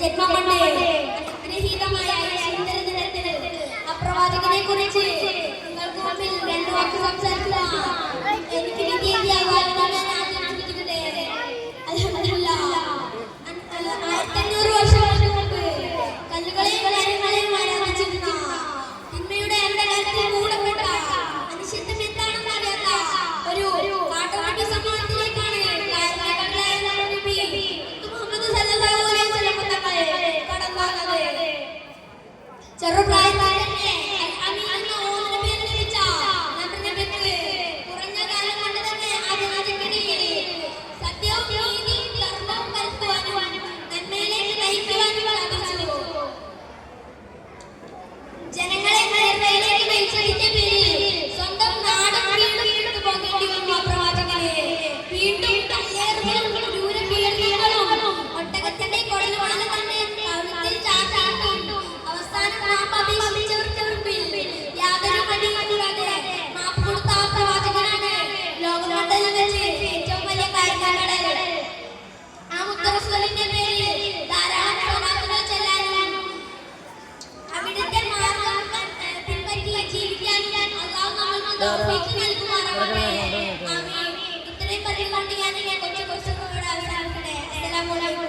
ജന്മം കൊണ്ട് അനുഗ്രഹീതമായ അപ്രവാചകനെ കുറിച്ച് നിങ്ങൾക്ക് മുമ്പിൽ രണ്ടു വാക്ക് സംസാരിക്കാം. എനിക്ക് അൽഹംദുലില്ലാഹ് 1500 വർഷങ്ങൾക്ക് മുമ്പ് കല്ലുകളെയും കാര്യങ്ങളെയും ആരാധിച്ചിരുന്ന തിന്മയുടെ അന്ധകാരത്തിൽ മൂടപ്പെട്ട മനുഷ്യത്വം എന്താണെന്ന് അറിയാത്ത ഒരു കാട്ടുപട്ടി സമൂഹത്തിലേക്കാണ് മുഹമ്മദ് സല്ലല്ലാഹു അലൈഹി വസല്ലം കടന്നു വന്നത്. ചെറുപ്രായത്തിൽ തന്നെ അമീൻ എന്ന നബിയെ ലഭിച്ച നബിക്ക് കുറഞ്ഞ കാലം കൊണ്ട് തന്നെ ആ ജനതയ്ക്കിടയിൽ സത്യവും നീതിയും ധർമ്മവും കൽപ്പിക്കുവാനും നന്മയിലേക്ക് നയിക്കുവാനും സാധിച്ചു. ജനങ്ങളെ നന്മയിലേക്ക് നയിച്ചതിന്റെ പേരിൽ സ്വന്തം നാട് വീണ്ടും പോകേണ്ടി വന്നു. ആ പ്രവാചകനെ വീണ്ടും കല്ലേറുകളും ക്രൂരപീഡനങ്ങളും ഒട്ടകത്തിന്റെ കൊടലുമാണ് തന്നെ കഴുത്തിൽ ചാർത്തിയിട്ടു. അവസാനം മാപ്പ് അപേക്ഷിച്ചവർക്ക് മുമ്പിൽ യാതൊരു മടിയില്ലാതെ മാപ്പ് കൊടുത്ത ആ പ്രവാചകനാണ് ലോകമണ്ഡലം വെച്ച് ഏറ്റവും വലിയ കാരണക്കാരൻ. ആ മുത്തറസൂലിന്റെ പേരിൽ ധാരാളം സ്വലാത്തുകൾ ചെല്ലാനും അവിടുത്തെ മാർഗ്ഗം പിൻപറ്റി ജീവിക്കാനും അല്ലാഹു നമുക്ക് തൗഫീഖ് നൽകുമാറാവട്ടെ. ആമീൻ. ഇത്രയും പറഞ്ഞുകൊണ്ട് ഞാൻ കൊച്ചു അവസാനിക്കട്ടെ. അസ്സലാമു അലൈക്കും.